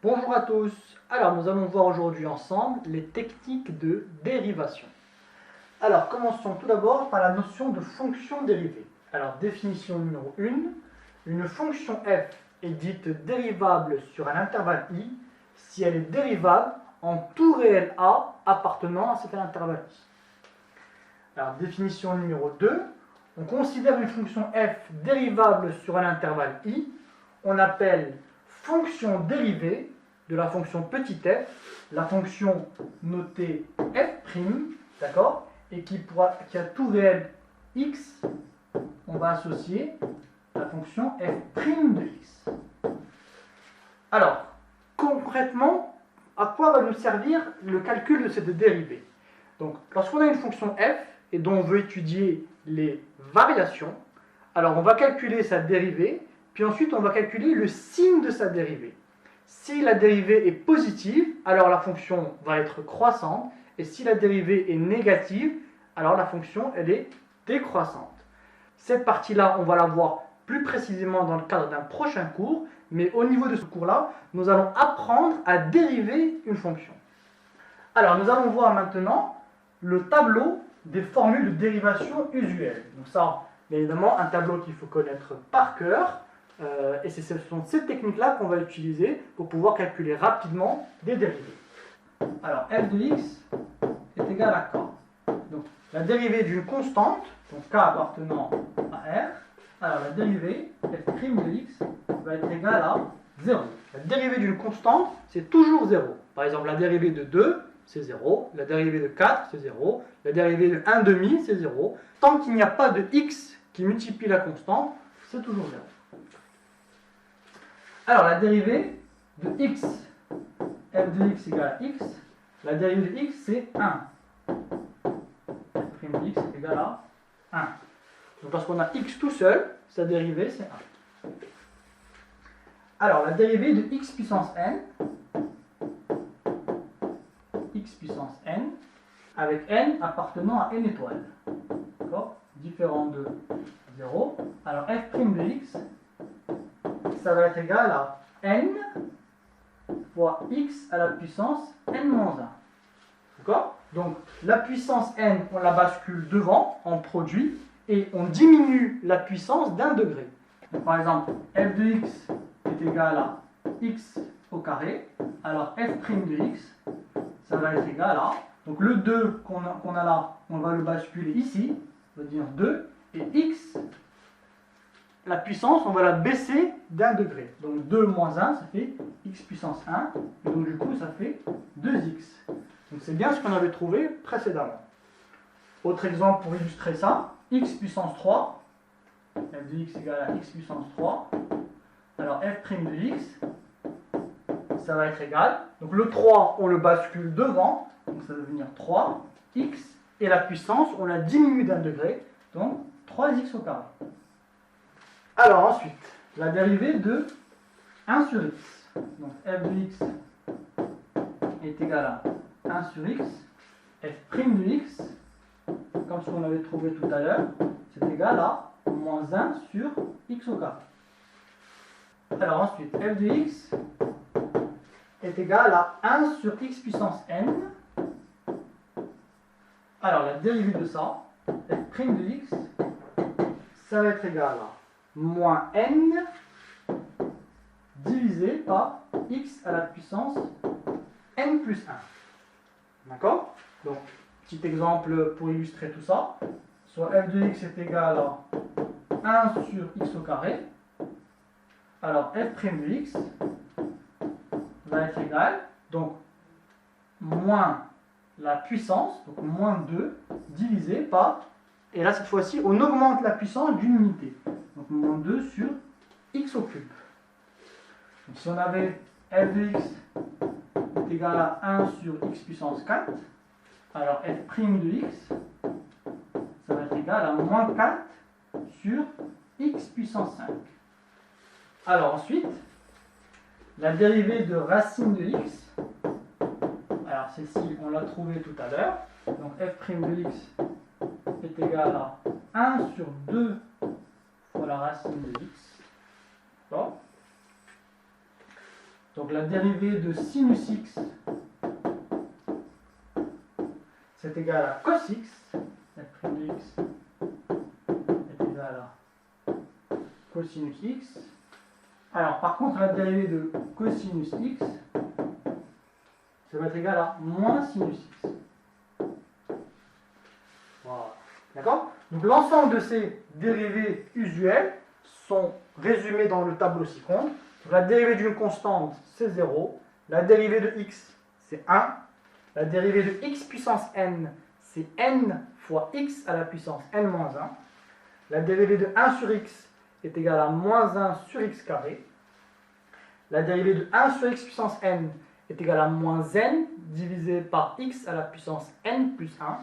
Bonjour à tous. Alors nous allons voir aujourd'hui ensemble les techniques de dérivation. Alors commençons tout d'abord par la notion de fonction dérivée. Alors définition numéro 1, une fonction f est dite dérivable sur un intervalle i si elle est dérivable en tout réel a appartenant à cet intervalle i. Alors définition numéro 2, on considère une fonction f dérivable sur un intervalle i, on appelle fonction dérivée de la fonction petit f, la fonction notée f', d'accord, et qui a tout réel x, on va associer la fonction f' de x. Alors, concrètement, à quoi va nous servir le calcul de cette dérivée? Donc, lorsqu'on a une fonction f et dont on veut étudier les variations, alors on va calculer sa dérivée, puis ensuite on va calculer le signe de sa dérivée. Si la dérivée est positive, alors la fonction va être croissante, et si la dérivée est négative, alors la fonction elle est décroissante. Cette partie-là, on va la voir plus précisément dans le cadre d'un prochain cours, mais au niveau de ce cours-là, nous allons apprendre à dériver une fonction. Alors, nous allons voir maintenant le tableau des formules de dérivation usuelles. Donc ça, bien évidemment, un tableau qu'il faut connaître par cœur, et ce sont ces techniques-là qu'on va utiliser pour pouvoir calculer rapidement des dérivées. Alors, f de x est égal à k. Donc, la dérivée d'une constante, donc k appartenant à R, alors la dérivée f' de x va être égale à 0. La dérivée d'une constante, c'est toujours 0. Par exemple, la dérivée de 2, c'est 0. La dérivée de 4, c'est 0. La dérivée de 1,5, c'est 0. Tant qu'il n'y a pas de x qui multiplie la constante, c'est toujours 0. Alors, la dérivée de x, f de x égale à x, la dérivée de x, c'est 1. F' de x est égal à 1. Donc, lorsqu'on a x tout seul, sa dérivée, c'est 1. Alors, la dérivée de x puissance n, avec n appartenant à n étoiles, d'accord, différent de 0. Alors, f' de x, ça va être égal à n fois x à la puissance n-1. D'accord? Donc, la puissance n, on la bascule devant, en produit, et on diminue la puissance d'1 degré. Donc, par exemple, f de x est égal à x au carré, alors f' de x, ça va être égal à, donc le 2 qu'on a là, on va le basculer ici, on va dire 2, et x, la puissance, on va la baisser d'1 degré. Donc 2 moins 1, ça fait x puissance 1, et donc du coup, ça fait 2x. Donc c'est bien ce qu'on avait trouvé précédemment. Autre exemple pour illustrer ça, x puissance 3, f de x égale à x puissance 3, alors f' de x, ça va être égal, donc le 3, on le bascule devant, donc ça va devenir 3x, et la puissance, on la diminue d'1 degré, donc 3x au carré. Alors ensuite, la dérivée de 1 sur x. Donc f de x est égal à 1 sur x, f' de x, comme ce qu'on avait trouvé tout à l'heure, c'est égal à moins 1 sur x au carré. Alors ensuite, f de x est égal à 1 sur x puissance n. Alors la dérivée de ça, f' de x, ça va être égal à moins n divisé par x à la puissance n plus 1. D'accord? Donc, petit exemple pour illustrer tout ça. Soit f de x est égal à 1 sur x au carré. Alors, f' de x va être égal, donc, moins la puissance, donc moins 2, divisé par, et là cette fois-ci, on augmente la puissance d'une unité. Donc moins 2 sur x au cube. Donc si on avait f de x est égal à 1 sur x puissance 4, alors f' de x, ça va être égal à moins 4 sur x puissance 5. Alors ensuite, la dérivée de racine de x, alors celle-ci on l'a trouvée tout à l'heure, donc f' de x est égal à 1 sur 2 fois la racine de x. Bon. Donc la dérivée de sinus x, c'est égal à cos x. F' de x est égal à cosinus x. Alors par contre, la dérivée de cosinus x, ça va être égal à moins sinus x. Voilà. D'accord? Donc l'ensemble de ces dérivées usuelles sont résumées dans le tableau ci-contre. La dérivée d'une constante, c'est 0. La dérivée de x, c'est 1. La dérivée de x puissance n, c'est n fois x à la puissance n-1. La dérivée de 1 sur x est égale à moins 1 sur x carré. La dérivée de 1 sur x puissance n est égale à moins n divisé par x à la puissance n plus 1.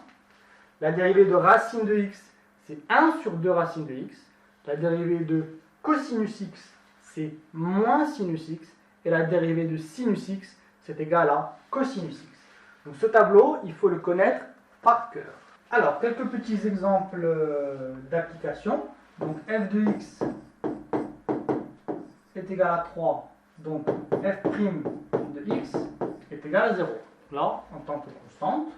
La dérivée de racine de x, c'est 1 sur 2 racine de x. La dérivée de cosinus x, c'est moins sinus x. Et la dérivée de sinus x, c'est égal à cosinus x. Donc ce tableau, il faut le connaître par cœur. Alors, quelques petits exemples d'application. Donc f de x est égal à 3. Donc f' de x est égal à 0. Là, en tant que constante,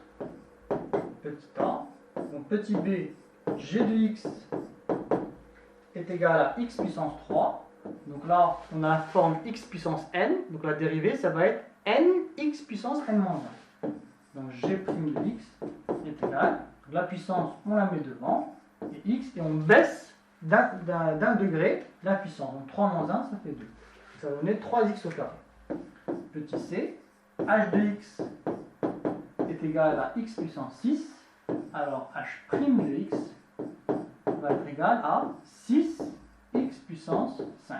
petit a. Donc petit b, g de x est égal à x puissance 3. Donc là, on a la forme x puissance n. Donc la dérivée, ça va être nx puissance n-1. Donc g' de x est égal. La puissance, on la met devant. Et x, et on baisse d'un degré la puissance. Donc 3 moins 1, ça fait 2. Ça va donner 3x au carré. Petit c, h de x est égal à x puissance 6. Alors h' de x va être égal à 6x puissance 5.